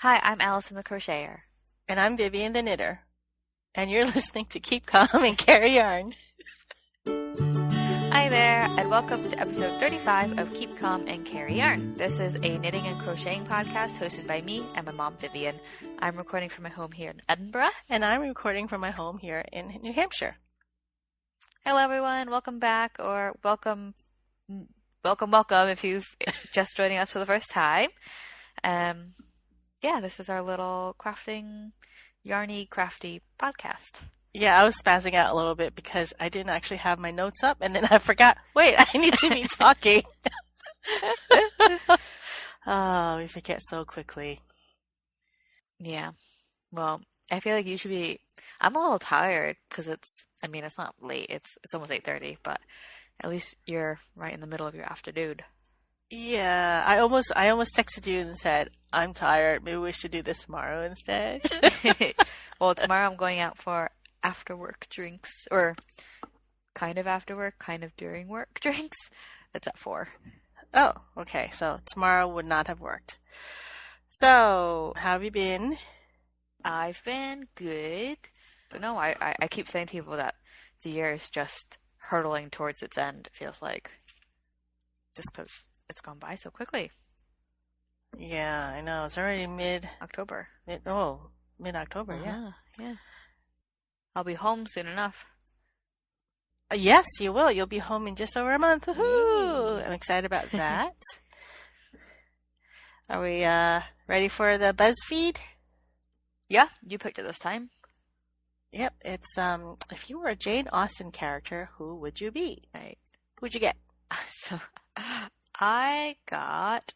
Hi, I'm Alyson the Crocheter. And I'm Vivian the Knitter. And you're listening to Keep Calm and Carry Yarn. Hi there, and welcome to episode 35 of Keep Calm and Carry Yarn. This is a knitting and crocheting podcast hosted by me and my mom, Vivian. I'm recording from my home here in Edinburgh. And I'm recording from my home here in New Hampshire. Hello, everyone. Welcome back, or welcome if you've just joining us for the first time. This is our little crafting, yarny, crafty podcast. Yeah, I was spazzing out a little bit because I didn't actually have my notes up, and then I forgot, wait, I need to be talking. Oh, we forget so quickly. Yeah. Well, I feel like you should be... I'm a little tired because it's not late. It's almost 8:30, but at least you're right in the middle of your afternoon. Yeah, I almost texted you and said, I'm tired. Maybe we should do this tomorrow instead. Well, tomorrow I'm going out for after work drinks, or kind of after work, kind of during work drinks. It's at 4. Oh, okay. So tomorrow would not have worked. So, how have you been? I've been good. But no, I keep saying to people that the year is just hurtling towards its end, it feels like. Just because it's gone by so quickly. Yeah, I know. It's already October. Mid-October, yeah. Yeah. I'll be home soon enough. Yes, you will. You'll be home in just over a month. Woohoo! I'm excited about that. Are we ready for the BuzzFeed? Yeah, you picked it this time. Yep, it's if you were a Jane Austen character, who would you be? Right. Who'd you get? So, I got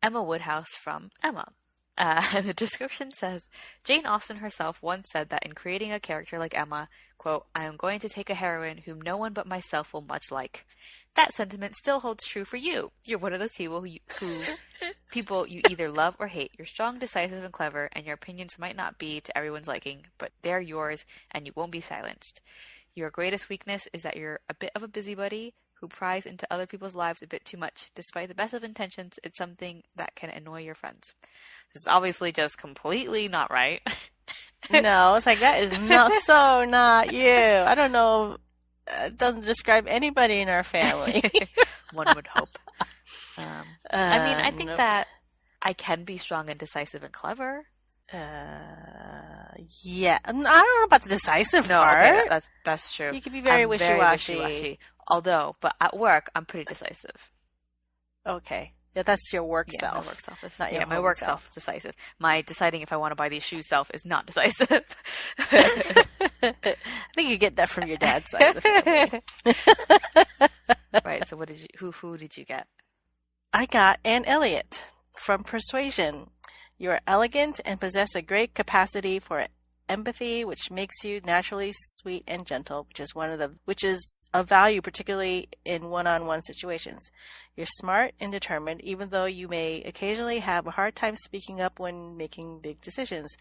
Emma Woodhouse from Emma. The description says, Jane Austen herself once said that in creating a character like Emma, quote, I am going to take a heroine whom no one but myself will much like. That sentiment still holds true for you. You're one of those people people you either love or hate. You're strong, decisive, and clever, and your opinions might not be to everyone's liking, but they're yours, and you won't be silenced. Your greatest weakness is that you're a bit of a busybody who pries into other people's lives a bit too much. Despite the best of intentions, it's something that can annoy your friends. This is obviously just completely not right. No, it's like, that is not you. I don't know. It doesn't describe anybody in our family. One would hope. I think that I can be strong and decisive and clever. Yeah. I don't know about the decisive part. Okay, that's true. You can be very wishy-washy. Very wishy-washy. But at work, I'm pretty decisive. Okay. Yeah, that's your work self. My work self is not your my work self is decisive. My deciding if I want to buy these shoes self is not decisive. I think you get that from your dad's side of the family. Right. So who did you get? I got Anne Elliot from Persuasion. You are elegant and possess a great capacity for empathy, which makes you naturally sweet and gentle, which is of value, particularly in one-on-one situations. You're smart and determined, even though you may occasionally have a hard time speaking up when making big decisions.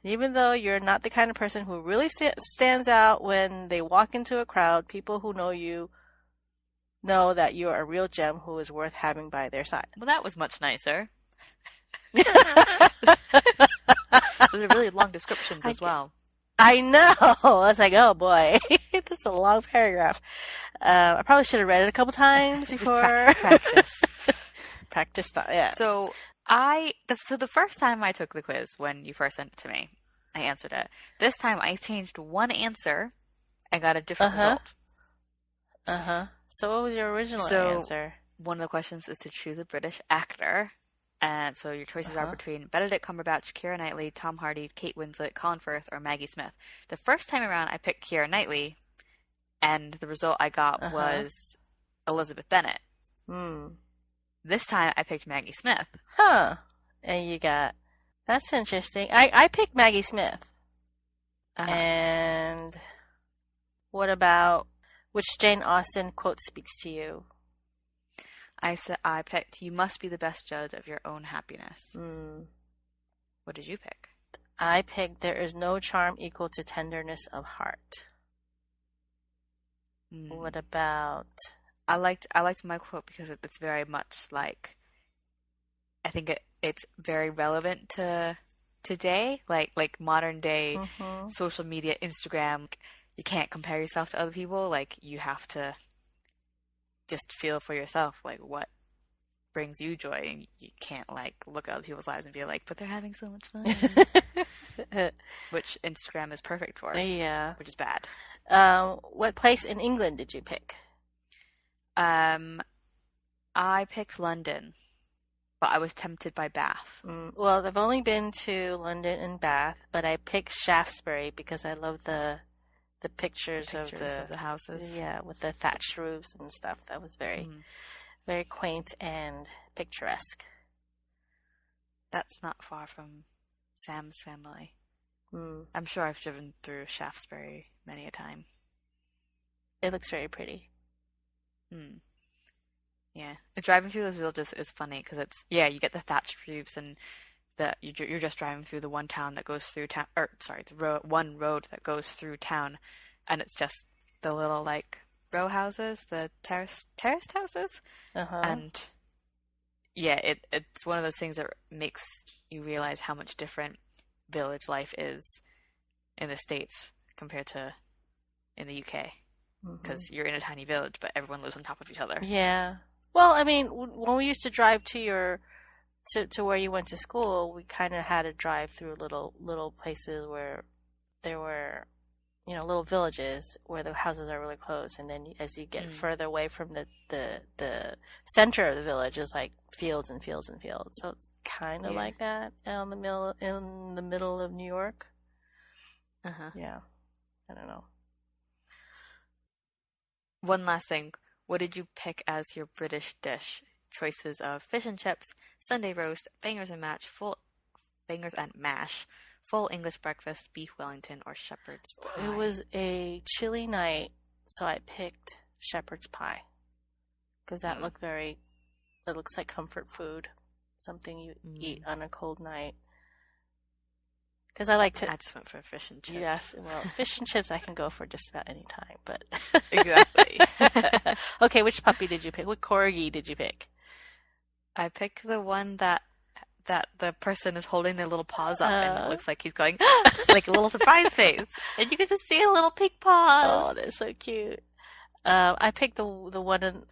And even though you're not the kind of person who really stands out when they walk into a crowd, people who know you know that you're a real gem who is worth having by their side. Well, that was much nicer. Those are really long descriptions as well. I know. I was like, oh boy, this is a long paragraph. I probably should have read it a couple times before. Practice. Yeah. So the first time I took the quiz, when you first sent it to me, I answered it. This time I changed one answer and got a different result. So what was your original answer? One of the questions is to choose a British actor. And so your choices are between Benedict Cumberbatch, Keira Knightley, Tom Hardy, Kate Winslet, Colin Firth, or Maggie Smith. The first time around, I picked Keira Knightley, and the result I got was Elizabeth Bennet. This time, I picked Maggie Smith. And you got... That's interesting. I picked Maggie Smith. And what about... Which Jane Austen quote speaks to you? I picked, you must be the best judge of your own happiness. What did you pick? I picked, there is no charm equal to tenderness of heart. What about... I liked my quote because it's very much like I think it's very relevant to today, like modern day Mm-hmm. social media, Instagram. You can't compare yourself to other people. Like you have to just feel for yourself, like what brings you joy, and you can't like look at other people's lives and be like, but they're having so much fun, which Instagram is perfect for, Yeah. which is bad. What place in England did you pick? I picked London, but I was tempted by Bath. Well, I've only been to London and Bath, but I picked Shaftesbury because I love the pictures of The houses. yeah, with the thatched roofs and stuff. That was very very quaint and picturesque. That's not far from Sam's family. Mm. I'm sure I've driven through Shaftesbury many a time. It looks very pretty. Yeah, driving through those villages is funny because you get the thatched roofs and you're just driving through the one town that goes through town, or sorry, the one road that goes through town, and it's just the little like row houses, the terraced houses, and yeah, it's one of those things that makes you realize how much different village life is in the States compared to in the UK, because you're in a tiny village, but everyone lives on top of each other. Yeah. Well, I mean, when we used to drive to where you went to school, we kind of had to drive through little places where there were, little villages where the houses are really close, and then as you get further away from the center of the village, it's like fields and fields and fields. So it's kind of like that in the middle of New York. Yeah, I don't know. One last thing. What did you pick as your British dish? Choices of fish and chips, Sunday roast, bangers and mash, full English breakfast, beef Wellington, or shepherd's pie. It was a chilly night, so I picked shepherd's pie because that it looks like comfort food, something you eat on a cold night. Because I just went for fish and chips. Yes, well, fish and chips I can go for just about any time, but exactly. Okay, which puppy did you pick? What corgi did you pick? I picked the one that the person is holding their little paws up, and it looks like he's going like a little surprise face, and you can just see a little pink paws. Oh, that's so cute. I picked the one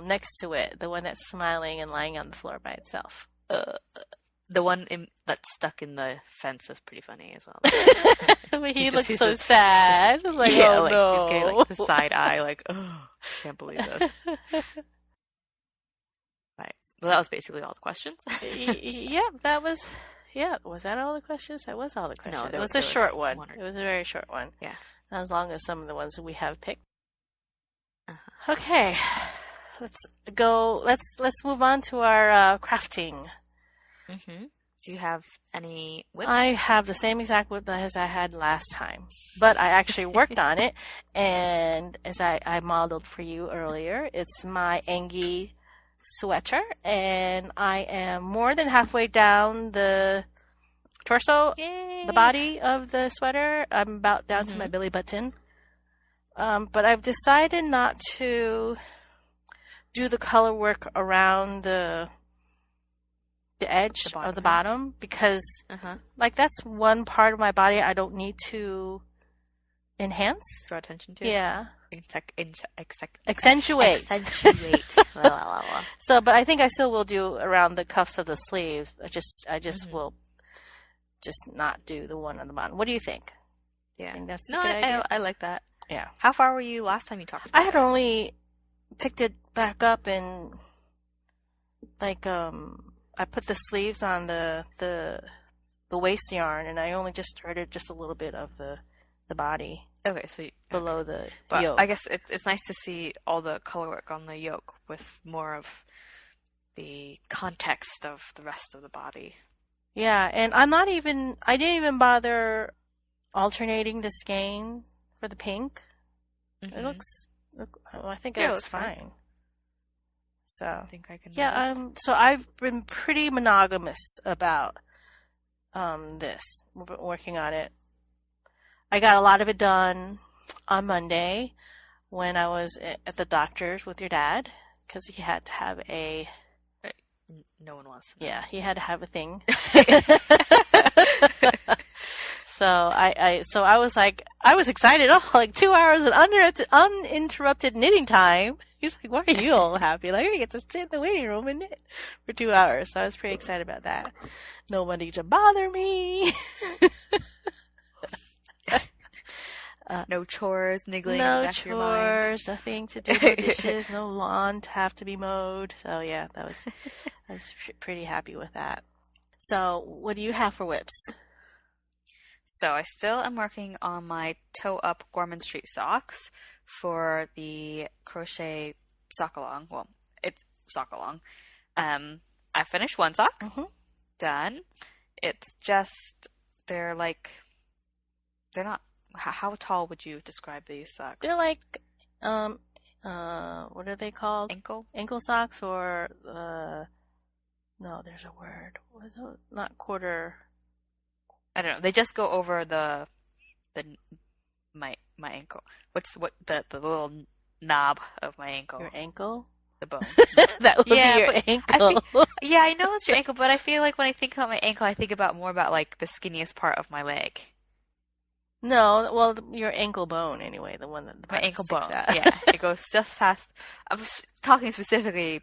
next to it, the one that's smiling and lying on the floor by itself. The one that's stuck in the fence was pretty funny as well. But he looks so sad. I was like, oh like, no. He's getting like the side eye, like, oh, I can't believe this. Right. Well, that was basically all the questions. That was. Yeah, was that all the questions? That was all the questions. No, it was a short one. It was a very short one. Yeah. Not as long as some of the ones that we have picked. Okay, let's go. Let's move on to our crafting. Do you have any whips? I have the same exact whip as I had last time, but I actually worked on it, and as I modeled for you earlier, it's my Angie sweater, and I am more than halfway down the torso, the body of the sweater. I'm about down to my belly button, but I've decided not to do the color work around the edge of the bottom because like that's one part of my body I don't need to enhance, draw attention to. Yeah. Accentuate. So, but I think I still will do around the cuffs of the sleeves. I just will just not do the one on the bottom. What do you think? Yeah. I think that's a good idea? I like that. Yeah. How far were you last time you talked about I had only picked it back up and like I put the sleeves on the waist yarn, and I only just started just a little bit of the body. Okay, so below the but yoke. I guess it's nice to see all the color work on the yoke with more of the context of the rest of the body. Yeah, and I didn't even bother alternating the skein for the pink. It I think it looks fine. So I think I can. Yeah, so I've been pretty monogamous about this. We've been working on it. I got a lot of it done on Monday when I was at the doctor's with your dad because he had to have a No one wants to know. Yeah, he had to have a thing. So I was like, I was excited. Oh, like 2 hours of uninterrupted knitting time. He's like, why are you all happy? Like, I get to sit in the waiting room and knit for 2 hours. So I was pretty excited about that. Nobody to bother me. No chores niggling in the No back of your mind. chores, nothing to do with the dishes, no lawn to have to be mowed. So yeah, I was pretty happy with that. So what do you have for whips? So I still am working on my toe-up Gorman Street socks for the crochet sock-along. Well, it's sock-along. I finished one sock. Mm-hmm. Done. It's just, they're not, how tall would you describe these socks? They're like, what are they called? Ankle socks or, no, there's a word. What is it? Not quarter. I don't know. They just go over my ankle. What's the little knob of my ankle? Your ankle? The bone. That would be your ankle. Yeah, I know it's your ankle, but I feel like when I think about my ankle, I think more about like the skinniest part of my leg. No, well, your ankle bone anyway, the one that the my ankle bone. Out. Yeah, it goes just past. I was talking specifically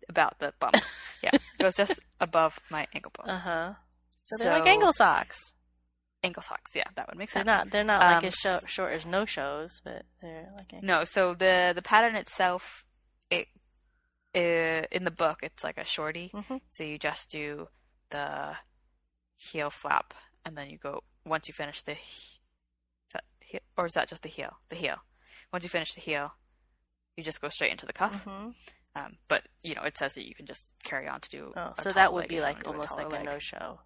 about the bump. Yeah, it goes just above my ankle bone. So they're like ankle socks. Ankle socks, yeah, that would make sense. They're not like as short as no shows, but they're like ankle. No. So the pattern itself, in the book, it's like a shorty. Mm-hmm. So you just do the heel flap, and then you go once you finish the. Or is that just the heel? The heel. Once you finish the heel, you just go straight into the cuff. Mm-hmm. But it says that you can just carry on to do. So that would be like almost like a no-show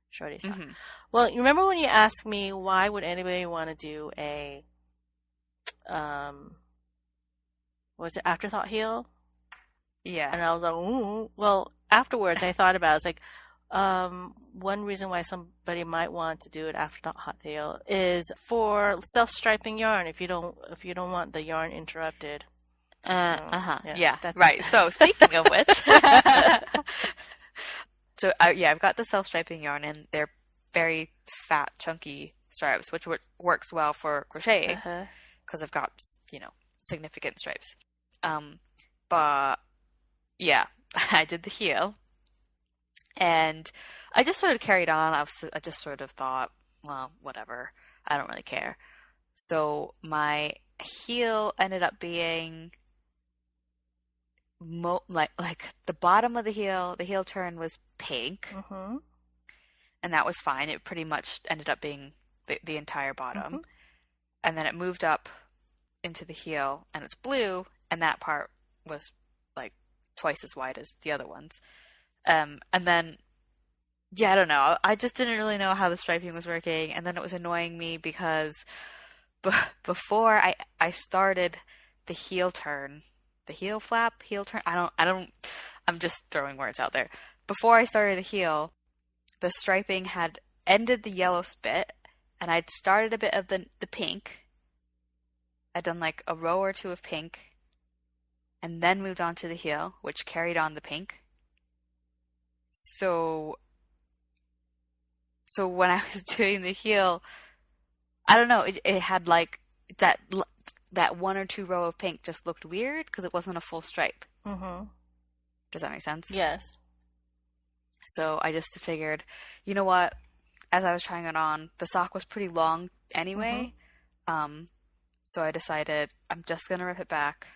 shorty sock. Mm-hmm. Well, you remember when you asked me why would anybody want to do a was it afterthought heel? Yeah. And I was like, ooh. Well, afterwards I thought about it. It's like one reason why somebody might want to do it afterthought heel is for self-striping yarn if you don't want the yarn interrupted. Yeah. Right. So speaking of which, so I've got the self-striping yarn, and they're very fat, chunky stripes, which works well for crocheting because I've got significant stripes. But yeah, I did the heel, and I just sort of carried on. I just sort of thought, well, whatever, I don't really care. So my heel ended up being like the bottom of the heel turn was pink, and that was fine. It pretty much ended up being the entire bottom, and then it moved up into the heel, and it's blue, and that part was like twice as wide as the other ones. And then, I don't know. I just didn't really know how the striping was working, and then it was annoying me because before I started the heel turn. The heel flap, heel turn. I'm just throwing words out there. Before I started the heel, the striping had ended the yellow spit, and I'd started a bit of the pink. I'd done like a row or two of pink, and then moved on to the heel, which carried on the pink. So when I was doing the heel, I don't know, it had like that one or two row of pink just looked weird because it wasn't a full stripe. Does that make sense? Yes. So I just figured, you know what? As I was trying it on, the sock was pretty long anyway. So I decided I'm just going to rip it back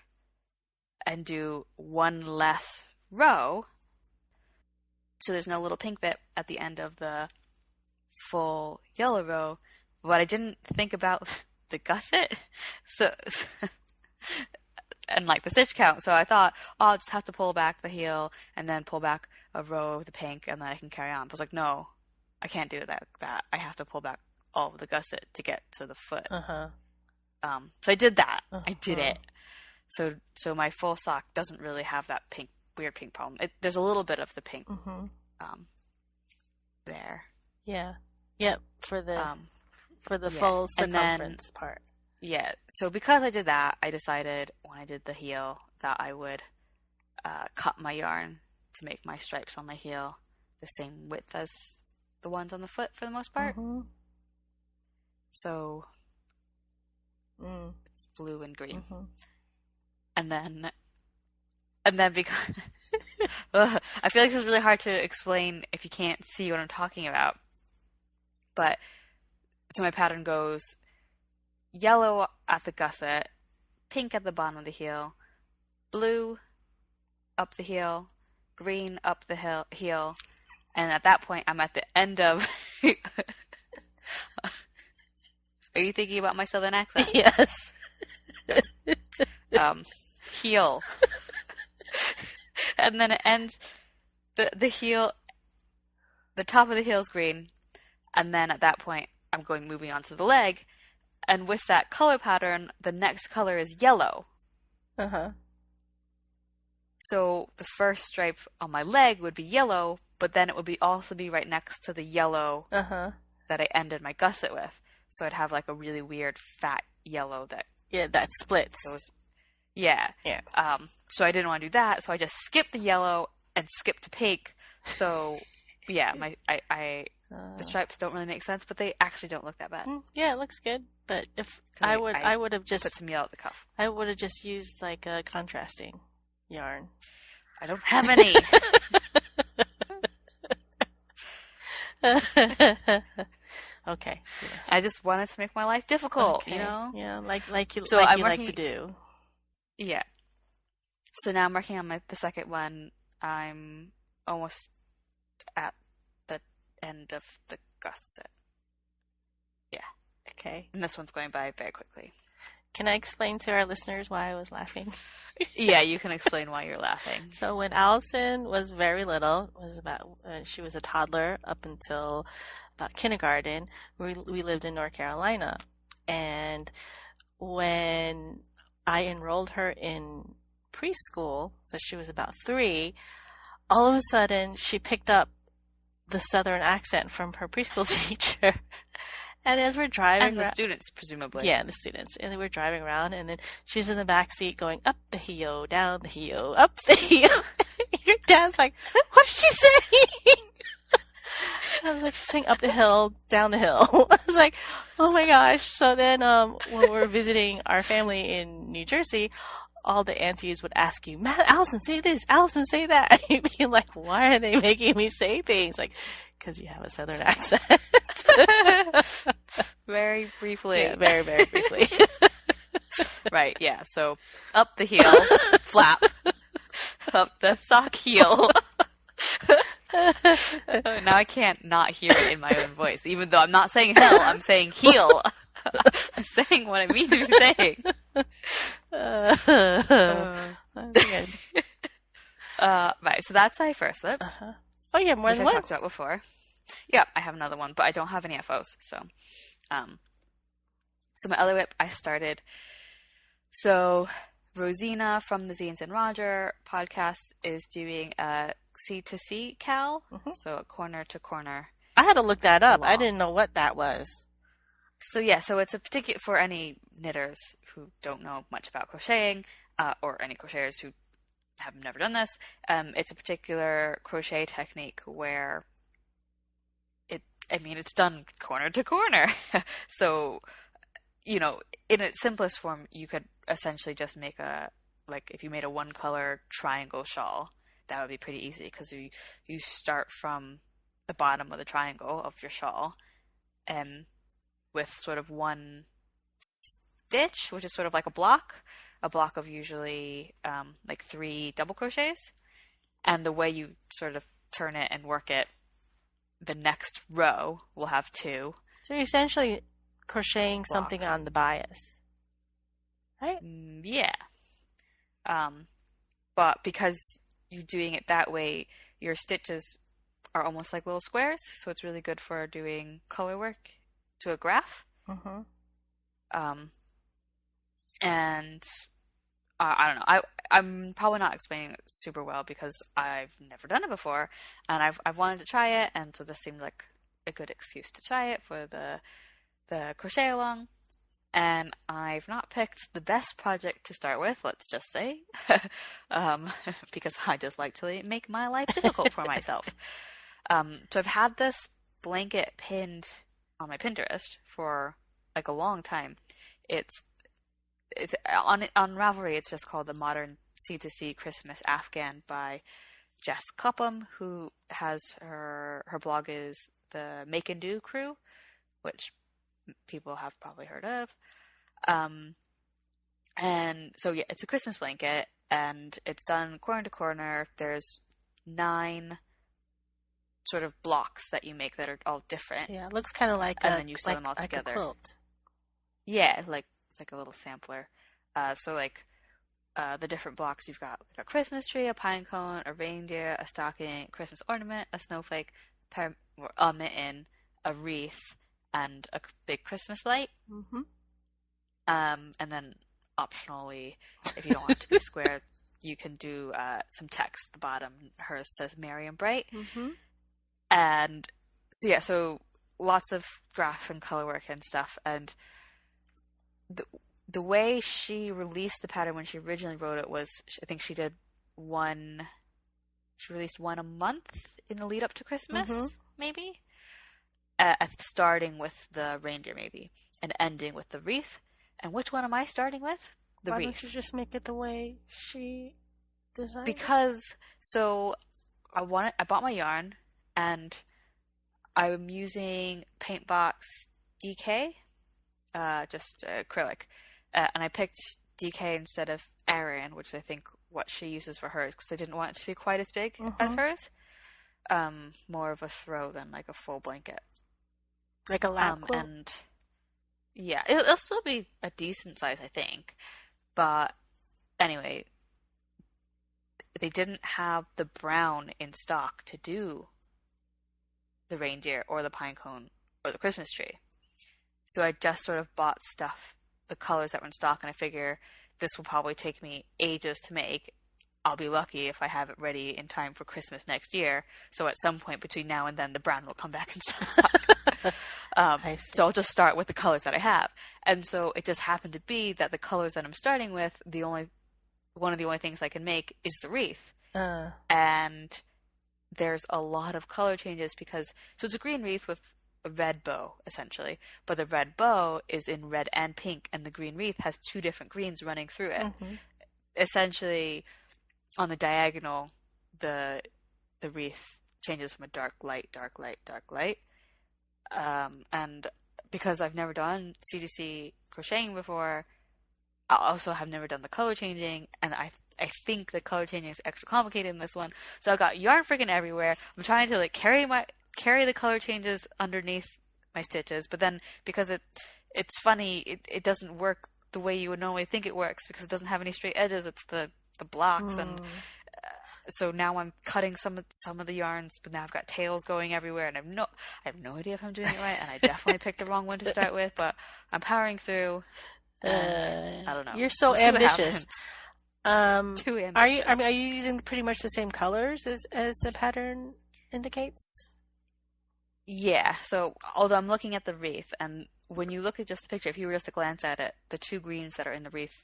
and do one less row. So there's no little pink bit at the end of the full yellow row. But I didn't think about the gusset, and like the stitch count. So I thought, I'll just have to pull back the heel and then pull back a row of the pink, and then I can carry on. But I was like, no, I can't do that. I have to pull back all of the gusset to get to the foot. So I did that. I did it. So my full sock doesn't really have that weird pink problem. There's a little bit of the pink there. Yeah. Yep. For the full circumference part. Yeah. So because I did that, I decided when I did the heel that I would cut my yarn to make my stripes on my heel the same width as the ones on the foot for the most part. Mm-hmm. So it's blue and green. Mm-hmm. And then because ugh, I feel like this is really hard to explain if you can't see what I'm talking about. But so my pattern goes yellow at the gusset, pink at the bottom of the heel, blue up the heel, green up the heel, and at that point I'm at the end of Are you thinking about my southern accent? Yes. Heel. And then it ends, the heel, the top of the heel is green, and then at that point I'm moving on to the leg, and with that color pattern, the next color is yellow. Uh-huh. So the first stripe on my leg would be yellow, but then it would also be right next to the yellow that I ended my gusset with. So I'd have like a really weird fat yellow that splits. goes. Yeah. So I didn't want to do that, so I just skipped the yellow and skipped to pink. So yeah, the stripes don't really make sense, but they actually don't look that bad. Yeah, it looks good. But if I would have just put some yellow at the cuff. I would have just used like a contrasting yarn. I don't have any. Okay. Yeah. I just wanted to make my life difficult, okay. you know? Yeah, like you So like I'm you working, like to do. Yeah. So now I'm working on the second one. I'm almost at the end of the gusset. Yeah. Okay. And this one's going by very quickly. Can I explain to our listeners why I was laughing? Yeah, you can explain why you're laughing. So when Alyson was very little, she was a toddler up until about kindergarten, we lived in North Carolina. And when I enrolled her in preschool, so she was about 3, all of a sudden she picked up the Southern accent from her preschool teacher. And as we're driving and the students, presumably. Yeah, the students. And then we're driving around, and then she's in the back seat going up the hill, down the hill, up the hill. Your dad's like, what's she saying? I was like, she's saying up the hill, down the hill. I was like, oh my gosh. So then when we're visiting our family in New Jersey, all the aunties would ask you, Matt, Alyson, say this, Alyson, say that. You'd be like, why are they making me say things? Like, because you have a Southern accent. Very briefly. Yeah, very, very briefly. Right, yeah. So up the heel, flap. Up the sock heel. Now I can't not hear it in my own voice. Even though I'm not saying hell, I'm saying heel. I'm saying what I mean to be saying. Right, so that's my first whip. Oh, yeah, more which than I one? talked about before. Yeah, I have another one, but I don't have any FOs. So my other whip, I started. So Rosina from the Zines and Roger podcast is doing a C2C cal, so a corner to corner. I had to look that up. Long. I didn't know what that was. So yeah, so it's a particular, for any knitters who don't know much about crocheting, or any crocheters who have never done this, it's a particular crochet technique where it's done corner to corner. So, in its simplest form, you could essentially just make if you made a one color triangle shawl, that would be pretty easy because you start from the bottom of the triangle of your shawl, and with sort of one stitch, which is sort of like a block of usually 3 double crochets. And the way you sort of turn it and work it, the next row will have 2. So you're essentially crocheting blocks. Something on the bias, right? Yeah. But because you're doing it that way, your stitches are almost like little squares, so it's really good for doing color work to a graph. And I don't know. I'm probably not explaining it super well because I've never done it before, and I've wanted to try it, and so this seemed like a good excuse to try it for the crochet along. and I've not picked the best project to start with, let's just say, because I just like to make my life difficult for myself. So I've had this blanket pinned on my Pinterest for like a long time. It's on Ravelry. It's just called the Modern C2C Christmas Afghan by Jess Cupham, who has her blog is the Make and Do Crew, which people have probably heard of. And so yeah, it's a Christmas blanket, and it's done corner to corner. There's 9 sort of blocks that you make that are all different. Yeah, it looks kind of like and then you sew them all like together. A quilt. Yeah, like a little sampler. So like the different blocks, you've got like a Christmas tree, a pine cone, a reindeer, a stocking, Christmas ornament, a snowflake, a mitten, a wreath, and a big Christmas light. Mm-hmm. And then optionally, if you don't want it to be square, you can do some text at the bottom. Hers says Merry and Bright. Mm-hmm. And so yeah, so lots of graphs and color work and stuff. And the way she released the pattern when she originally wrote it was, I think she released one a month in the lead up to Christmas, mm-hmm. maybe? Starting with the reindeer, maybe, and ending with the wreath. And which one am I starting with? The Why wreath. Why don't you just make it the way she designed Because, so, I bought my yarn, and I'm using Paintbox DK, just acrylic. And I picked DK instead of Aran, which is I think what she uses for hers, because I didn't want it to be quite as big mm-hmm. as hers. More of a throw than like a full blanket. Like a lap quilt? And yeah, it'll still be a decent size, I think. But anyway, they didn't have the brown in stock to do the reindeer or the pine cone or the Christmas tree. So I just sort of bought stuff, the colors that were in stock, and I figure this will probably take me ages to make. I'll be lucky if I have it ready in time for Christmas next year. So at some point between now and then, the brown will come back in stock. So I'll just start with the colors that I have. And so it just happened to be that the colors that I'm starting with, one of the only things I can make is the wreath. And there's a lot of color changes so it's a green wreath with a red bow, essentially. But the red bow is in red and pink, and the green wreath has 2 different greens running through it. Mm-hmm. Essentially, on the diagonal, the wreath changes from a dark light, dark light, dark light. And because I've never done CDC crocheting before, I also have never done the color changing, and I think the color changing is extra complicated in this one. So I've got yarn freaking everywhere. I'm trying to like carry the color changes underneath my stitches, but then because it's funny, it doesn't work the way you would normally think it works, because it doesn't have any straight edges. It's the blocks, and so now I'm cutting some of the yarns, but now I've got tails going everywhere, and I have no idea if I'm doing it right, and I definitely picked the wrong one to start with, but I'm powering through. And I don't know. You're so ambitious. Too ambitious. Are you using pretty much the same colors as the pattern indicates? Yeah. So although I'm looking at the wreath, and when you look at just the picture, if you were just to glance at it, the 2 greens that are in the wreath,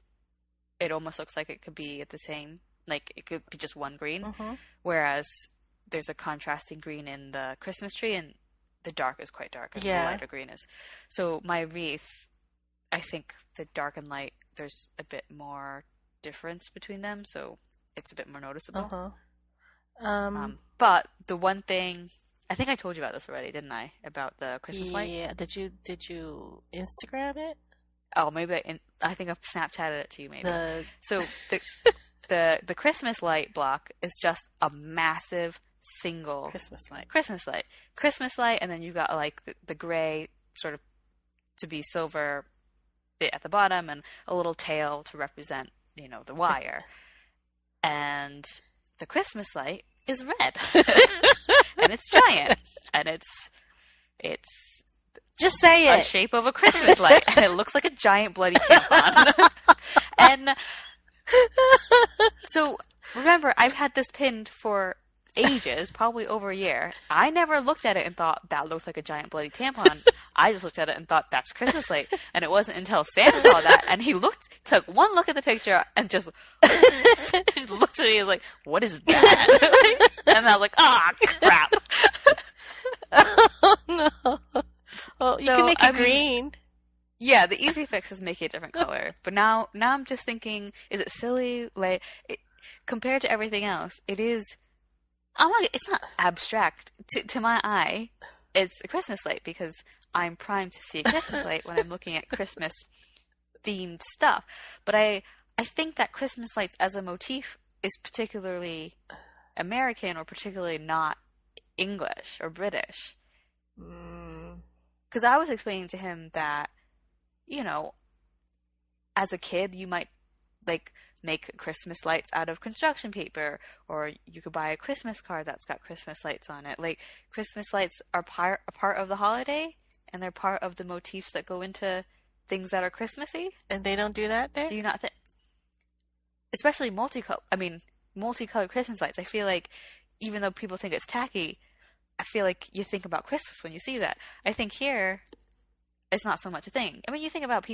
it almost looks like it could be the same. Like it could be just one green, mm-hmm. whereas there's a contrasting green in the Christmas tree, and the dark is quite dark, and the lighter green is. So my wreath, I think the dark and light, there's a bit more difference between them, so it's a bit more noticeable. Uh-huh. But the one thing, I think I told you about this already, didn't I? About the Christmas light? Yeah. Did you Instagram it? Oh, maybe I think I've Snapchatted it to you, maybe. So the Christmas light block is just a massive single Christmas light, and then you've got like the gray sort of to be silver bit at the bottom, and a little tail to represent, the wire. And the Christmas light is red, and it's giant, and it's just say it. The shape of a Christmas light, and it looks like a giant bloody tampon. And so remember, I've had this pinned for ages, probably over a year. I never looked at it and thought, that looks like a giant bloody tampon. I just looked at it and thought, that's Christmas light. And it wasn't until Santa saw that and he took one look at the picture and just looked at me and was like, what is that? And I was like, ah, crap. Oh, no. Well, you can make it green. Yeah, the easy fix is make it a different color. But now I'm just thinking, is it silly? Like, compared to everything else, it is. It's not abstract to my eye. It's a Christmas light because I'm primed to see a Christmas light when I'm looking at Christmas themed stuff. But I think that Christmas lights as a motif is particularly American or particularly not English or British. Because I was explaining to him that, you know, as a kid, you might, like, make Christmas lights out of construction paper, or you could buy a Christmas card that's got Christmas lights on it. Like, Christmas lights are a part of the holoday, and they're part of the motifs that go into things that are Christmassy. And they don't do that there? Do you not think? Especially multicolored Christmas lights. I feel like, even though people think it's tacky, I feel like you think about Christmas when you see that. I think here, it's not so much a thing. I mean, you think about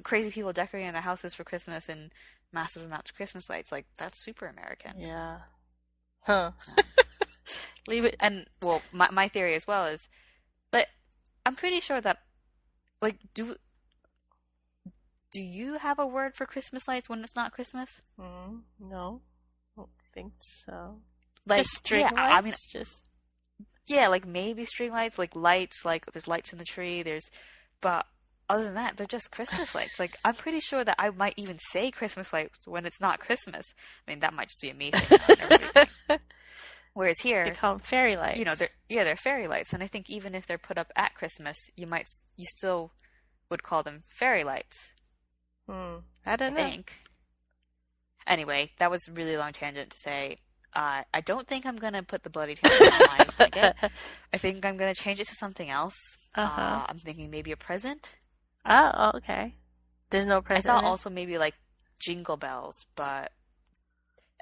crazy people decorating their houses for Christmas and massive amounts of Christmas lights. Like, that's super American. Yeah. Huh. Leave it. And, well, my theory as well is, but I'm pretty sure that, like, do you have a word for Christmas lights when it's not Christmas? No. I don't think so. Like, just string lights? I mean, yeah, like, maybe string lights, like there's lights in the tree, but other than that, they're just Christmas lights. Like, I'm pretty sure that I might even say Christmas lights when it's not Christmas. I mean, that might just be a me thing. Whereas here, they call them fairy lights. You know, they're fairy lights, and I think even if they're put up at Christmas, you still would call them fairy lights. I don't know. Anyway, that was a really long tangent to say. I don't think I'm gonna put the bloody tampon on my blanket. I think I'm gonna change it to something else. I'm thinking maybe a present. Oh, okay. There's no present. I thought also maybe like jingle bells, but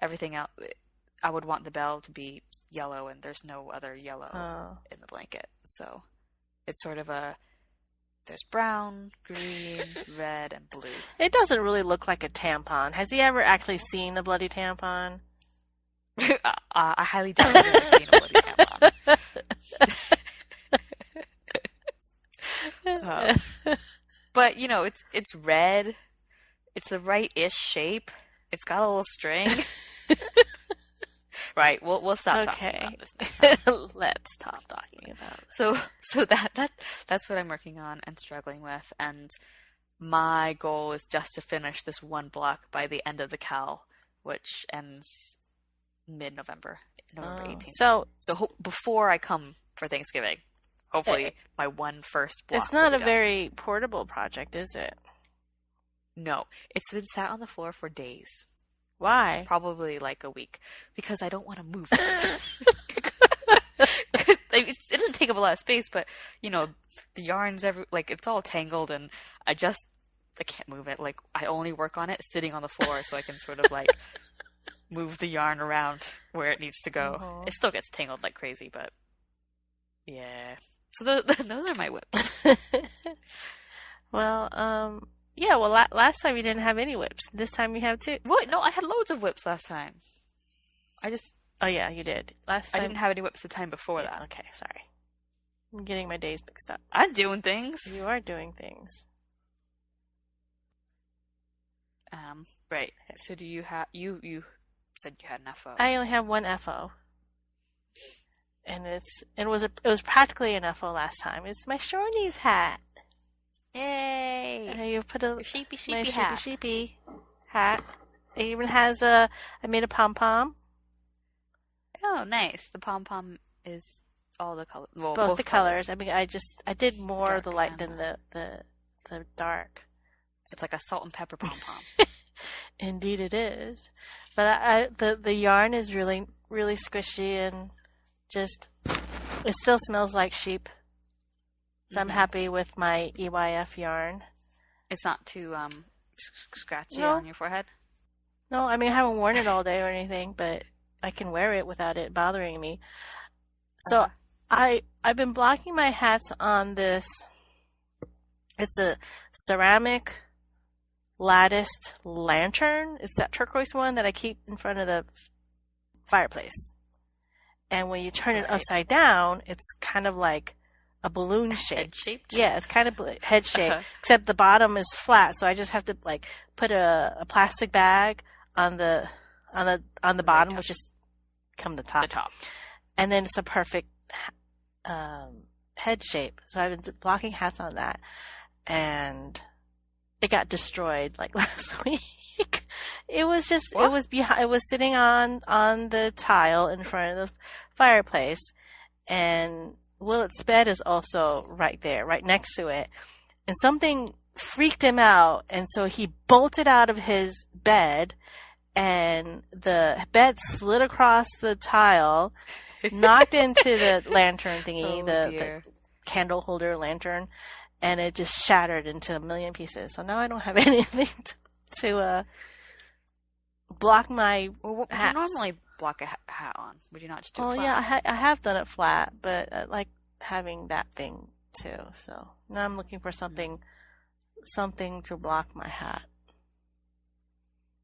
everything else, I would want the bell to be yellow, and there's no other yellow in the blanket. So it's sort of there's brown, green, red, and blue. It doesn't really look like a tampon. Has he ever actually seen a bloody tampon? I highly doubt I've ever seen a bloody tampon. But, you know, it's red. It's the right-ish shape. It's got a little string. Right, we'll stop talking about this now. Let's stop talking about it. So that's what I'm working on and struggling with, and my goal is just to finish this one block by the end of the cal, which ends mid-November, November 18th. So before I come for Thanksgiving, hopefully my first block. It's not a very portable project, is it? No, it's been sat on the floor for days. Why? Probably like a week, because I don't want to move it. It doesn't take up a lot of space, but you know, the yarn's it's all tangled, and I can't move it. Like, I only work on it sitting on the floor, so I can sort of like move the yarn around where it needs to go. It still gets tangled like crazy, but yeah. So those are my whips. Well, yeah. Well, last time you didn't have any whips. This time you have two. What? No, I had loads of whips last time. Oh yeah, you did. Last time I didn't have any whips the time before that. Okay, sorry. I'm getting my days mixed up. I'm doing things. You are doing things. Right. So do you have you said you had an FO? I only have one FO. And it was practically an FO last time. It's my Shorties hat. Yay! And you put a sheepy hat. Sheepy hat. It even has I made a pom pom. Oh, nice. The pom pom is all the colors. Well, both the colors. I mean, I did more dark of the light than the dark. It's like a salt and pepper pom pom. Indeed, it is. But the yarn is really really squishy, and just it still smells like sheep. So I'm happy with my EYF yarn. It's not too scratchy on your forehead? No, I mean, I haven't worn it all day or anything, but I can wear it without it bothering me. So Uh-huh. I've been blocking my hats on this. It's a ceramic latticed lantern. It's that turquoise one that I keep in front of the fireplace. And when you turn it upside down, it's kind of like a balloon shape. Head-shaped? Yeah, it's kind of head shaped, Uh-huh. except the bottom is flat. So I just have to like put a plastic bag on the bottom, top. which is come the top. The top. And then it's a perfect head shape. So I've been blocking hats on that, and it got destroyed like last week. It was just What? it was behind. It was sitting on the tile in front of the fireplace, and Willett's bed is also right there, right next to it. And something freaked him out, and so he bolted out of his bed, and the bed slid across the tile, knocked into the lantern thingy, Oh, the dear. candle holder lantern, and it just shattered into a million pieces. So now I don't have anything to block my Well, what would you hats. normally block a hat on? Would you not just do it Oh flat? yeah, I have done it flat, but I like having that thing too. So now I'm looking for something to block my hat.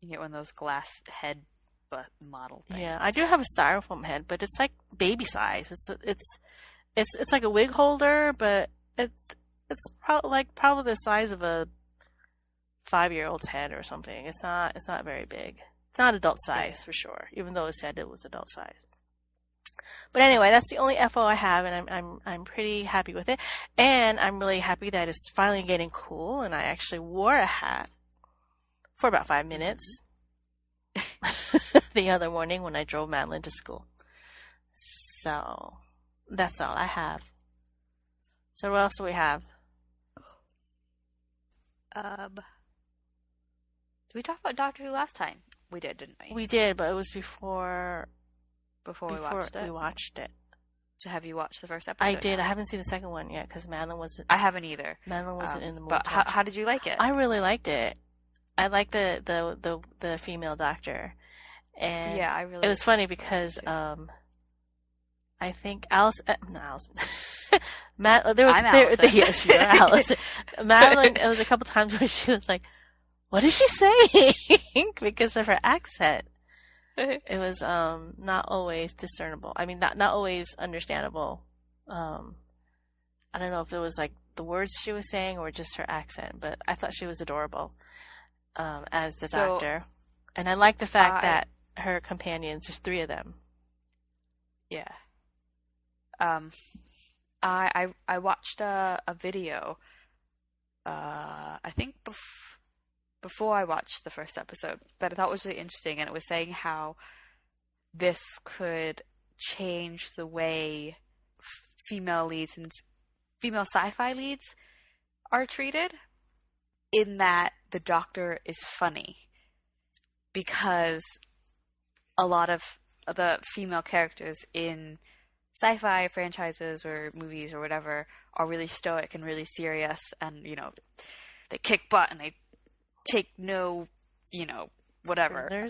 You get one of those glass head butt model things. Yeah, I do have a styrofoam head, but it's like baby size. It's like a wig holder, but it's probably the size of a 5-year-old's head or something. It's not very big. It's not adult size for sure, even though it said it was adult size. But anyway, that's the only FO I have, and I'm pretty happy with it. And I'm really happy that it's finally getting cool, and I actually wore a hat for about 5 minutes the other morning when I drove Madeline to school. So that's all I have. So what else do we have? Did we talk about Doctor Who last time? We did, didn't we? We did, but it was before we watched it. we watched it. So have you watched the first episode? I did. I haven't seen the second one yet because Madeline wasn't. I haven't either. Madeline wasn't in the mood. But to how, watch it. how did you like it? I really liked it. I liked the female doctor, and Yeah, I really. it was funny because I think Alice, not Allison. I'm Allison. Yes, you're Allison. Madeline. It was a couple times where she was like, "What is she saying?" because of her accent. It was not always discernible. I mean, not always understandable. I don't know if it was like the words she was saying or just her accent, but I thought she was adorable as the doctor, and I like the fact that her companions, there's 3 of them. Yeah. I watched a video. I think before I watched the first episode that I thought was really interesting, and it was saying how this could change the way female leads and female sci-fi leads are treated, in that the doctor is funny, because a lot of the female characters in sci-fi franchises or movies or whatever are really stoic and really serious, and they kick butt and they take no whatever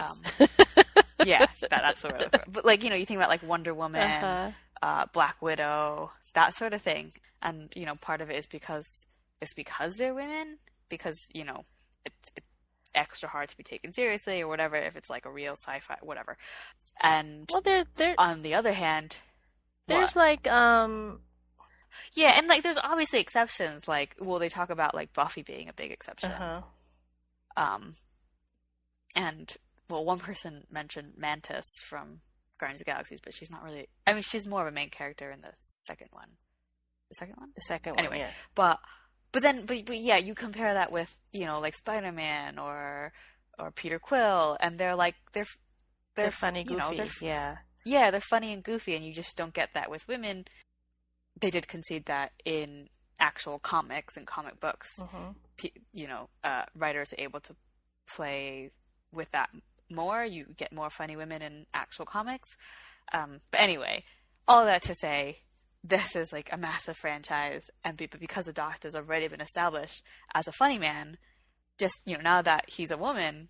yeah, that's the word. But you think about like Wonder Woman, Black Widow, that sort of thing, and part of it is because they're women, because it's extra hard to be taken seriously or whatever if it's like a real sci-fi whatever. And Well, they're on the other hand, there's what? like Yeah, and there's obviously exceptions. They talk about like Buffy being a big exception. And one person mentioned Mantis from Guardians of the Galaxies, but she's not really. I mean, she's more of a main character in the second one. The second one. The second one. Anyway, Yes. but yeah, you compare that with like Spider-Man or Peter Quill, and they're funny, goofy. Yeah, they're funny and goofy, and you just don't get that with women. They did concede that in actual comics and comic books, writers are able to play with that more. You get more funny women in actual comics. But anyway, all that to say, this is like a massive franchise, and because the Doctor's already been established as a funny man, just now that he's a woman,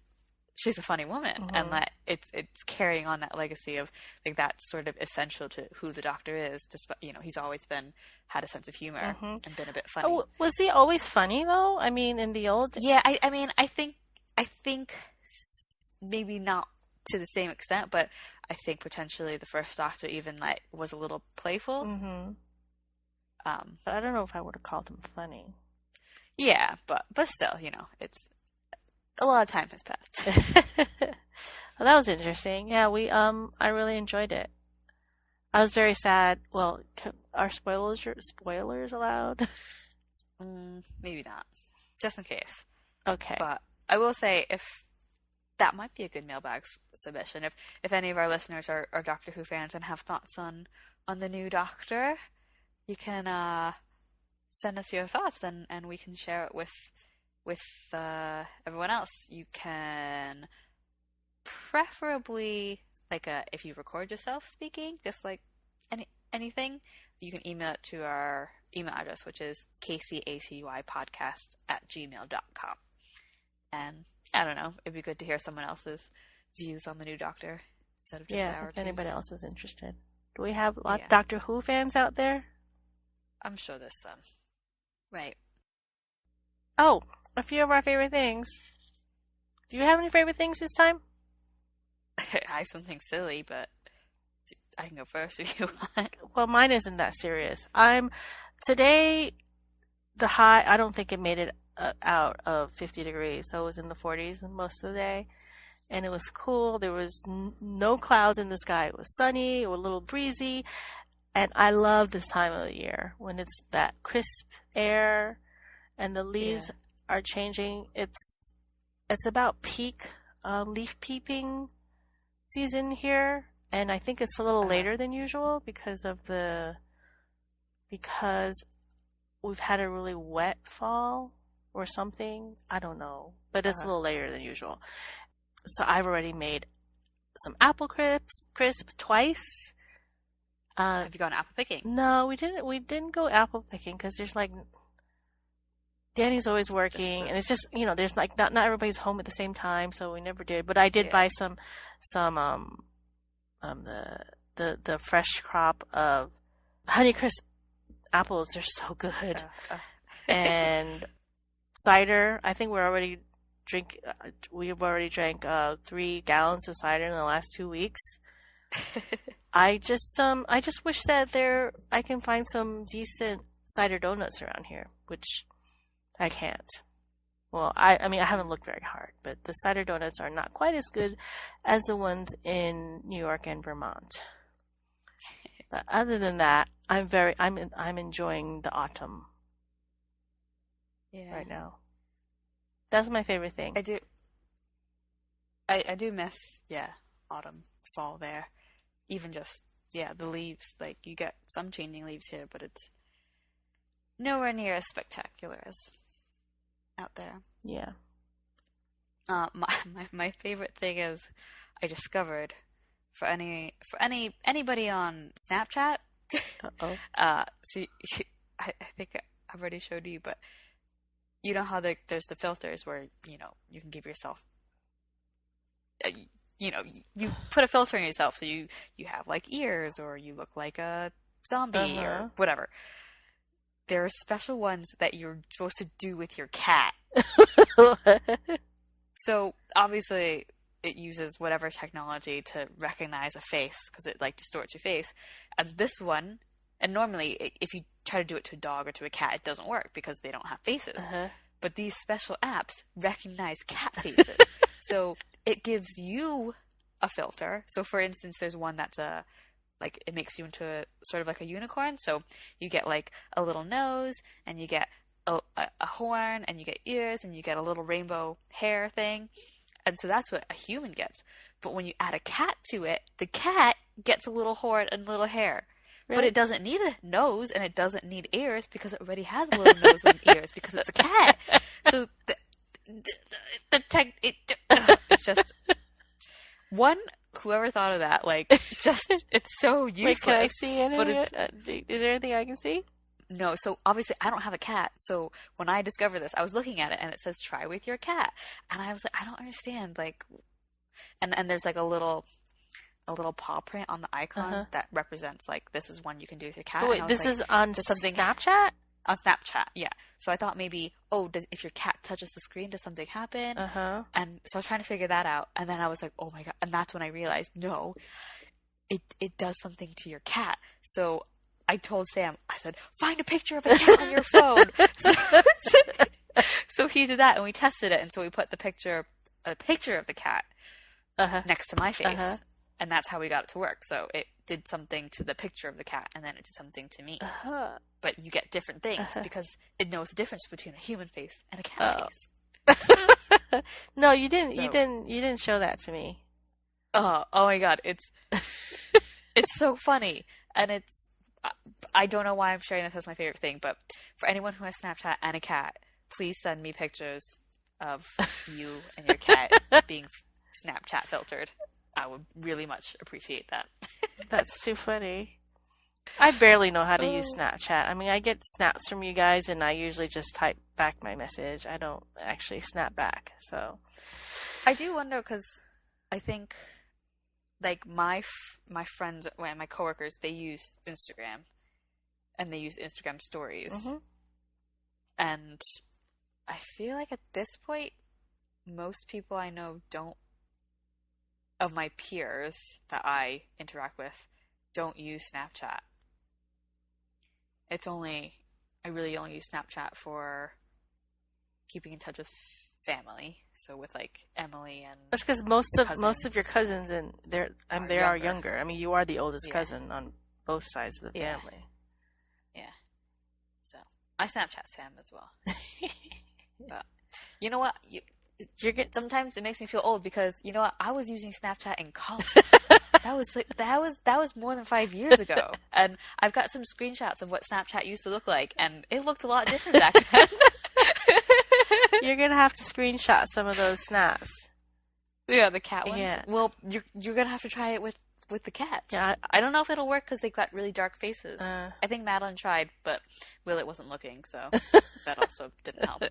she's a funny woman, and that it's carrying on that legacy of like that's sort of essential to who the Doctor is. Despite he's always had a sense of humor and been a bit funny. Oh, was he always funny though? I mean, in the old Yeah, I mean, I think maybe not to the same extent, but I think potentially the first Doctor even like was a little playful. But I don't know if I would have called him funny. Yeah, but still, it's a lot of time has passed. Well, that was interesting. Yeah, I really enjoyed it. I was very sad. Well, are spoilers allowed? Maybe not, just in case. Okay. But I will say, if that might be a good mailbag submission, if any of our listeners are Doctor Who fans and have thoughts on the new Doctor, you can send us your thoughts and we can share it with everyone else. You can preferably if you record yourself speaking, just like anything, you can email it to our email address, which is kcacypodcast@gmail.com. And I don't know, it'd be good to hear someone else's views on the new Doctor instead of just ours. If anybody else is interested. Do we have a lot of Doctor Who fans out there? I'm sure there's some. Right. Oh, a few of our favorite things. Do you have any favorite things this time? I have something silly, but I can go first if you want. Well, mine isn't that serious. Today, the high, I don't think it made it out of 50 degrees, so it was in the 40s most of the day. And it was cool. There was no clouds in the sky. It was sunny, it was a little breezy. And I love this time of the year when it's that crisp air and the leaves are changing. It's about peak leaf peeping season here, and I think it's a little later than usual because we've had a really wet fall or something. I don't know, but it's a little later than usual. So I've already made some apple crisp twice. Have you gone apple picking? No, we didn't. We didn't go apple picking because there's Danny's always working, and it's just there's not everybody's home at the same time, so we never did. But I did buy some the fresh crop of Honeycrisp apples. They're so good, and cider. I think we've already drank 3 gallons of cider in the last 2 weeks. I just wish that I can find some decent cider donuts around here, which I can't. Well, I mean I haven't looked very hard, but the cider donuts are not quite as good as the ones in New York and Vermont. But other than that, I'm enjoying the autumn right now. That's my favorite thing. I do miss autumn, fall there. Even just the leaves, like you get some changing leaves here, but it's nowhere near as spectacular as out there. Yeah. My favorite thing is I discovered for anybody on Snapchat. So I think I've already showed you, but you know how there's the filters where you can give yourself. You put a filter on yourself, so you have like ears, or you look like a zombie or whatever. There are special ones that you're supposed to do with your cat. So obviously it uses whatever technology to recognize a face because it like distorts your face. And this one, and normally if you try to do it to a dog or to a cat, it doesn't work because they don't have faces. But these special apps recognize cat faces. So it gives you a filter. So for instance, there's one that's it makes you into a sort of like a unicorn. So you get like a little nose, and you get a horn, and you get ears, and you get a little rainbow hair thing. And so that's what a human gets. But when you add a cat to it, the cat gets a little horn and little hair. Really? But it doesn't need a nose, and it doesn't need ears because it already has a little nose and ears because it's a cat. So it's just one. Whoever thought of that, it's so useless. Wait, can I see any? Is there anything I can see? no. So obviously I don't have a cat. So when I discovered this, I was looking at it and it says try with your cat. And I was like, I don't understand. Like, and there's like a little paw print on the icon that represents like this is one you can do with your cat. So wait, this is on Snapchat? On Snapchat, yeah. So I thought maybe, if your cat touches the screen, does something happen? And so I was trying to figure that out. And then I was like, oh my God. And that's when I realized, no, it does something to your cat. So I told Sam, I said, find a picture of a cat on your phone. So he did that and we tested it. And so we put a picture of the cat next to my face. And that's how we got it to work. So it did something to the picture of the cat, and then it did something to me. But you get different things because it knows the difference between a human face and a cat face. No, you didn't. So, you didn't show that to me. Oh my God! It's so funny, and I don't know why I'm sharing this as my favorite thing, but for anyone who has Snapchat and a cat, please send me pictures of you and your cat being Snapchat filtered. I would really much appreciate that. That's too funny. I barely know how to use Snapchat. I mean, I get snaps from you guys, and I usually just type back my message. I don't actually snap back. So I do wonder because I think like my friends, my coworkers, they use Instagram, and they use Instagram stories, and I feel like at this point, most people I know of my peers that I interact with don't use Snapchat. I really only use Snapchat for keeping in touch with family. So with like Emily and that's because most of your cousins and they are younger. I mean, you are the oldest cousin on both sides of the family. Yeah. So I Snapchat Sam as well. But you know what? Sometimes it makes me feel old because you know what? I was using Snapchat in college. that was more than 5 years ago, and I've got some screenshots of what Snapchat used to look like, and it looked a lot different back then. You're gonna have to screenshot some of those snaps. Yeah, the cat ones. Yeah. Well, you're gonna have to try it with the cats. Yeah, I don't know if it'll work because they've got really dark faces. I think Madeline tried, but Willett wasn't looking, so that also didn't help.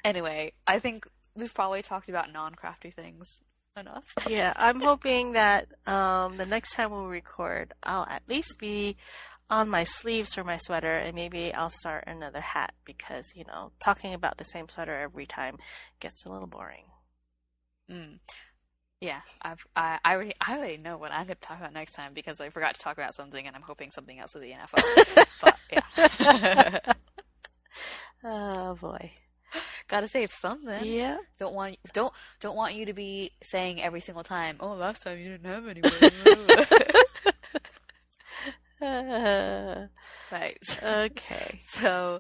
Anyway, I think we've probably talked about non-crafty things enough. Yeah, I'm hoping that the next time we record, I'll at least be on my sleeves for my sweater, and maybe I'll start another hat because, you know, talking about the same sweater every time gets a little boring. Yeah, I already know what I'm going to talk about next time because I forgot to talk about something, and I'm hoping something else with the NFL. But yeah. Oh boy. Gotta save something. Yeah. Don't want you to be saying every single time, "Oh, last time you didn't have any." Right. Okay. So,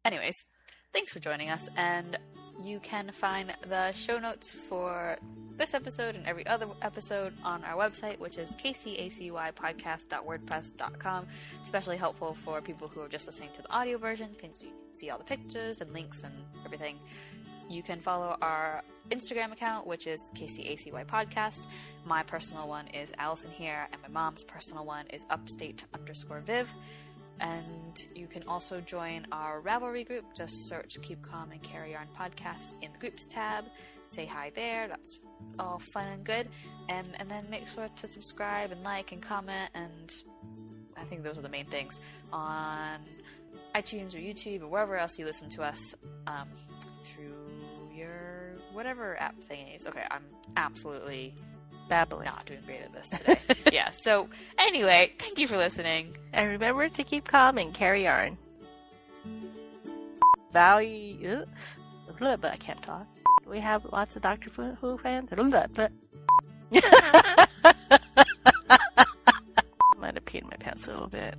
anyways, thanks for joining us, and you can find the show notes for this episode and every other episode on our website, which is kcacypodcast.wordpress.com. Especially helpful for people who are just listening to the audio version, because you can see all the pictures and links and everything. You can follow our Instagram account, which is KCACY Podcast. My personal one is Alyson here, and my mom's personal one is upstate_Viv. And you can also join our Ravelry group. Just search Keep Calm and Carry On Podcast in the Groups tab. Say hi there. That's all fun and good. And then make sure to subscribe and like and comment. And I think those are the main things on iTunes or YouTube or wherever else you listen to us through your whatever app thing is. Okay, I'm absolutely babbling. Not doing great at this today. Yeah, so anyway, thank you for listening. And remember to keep calm and carry on. Value. But I can't talk. We have lots of Doctor Who fans. Might have peed my pants a little bit.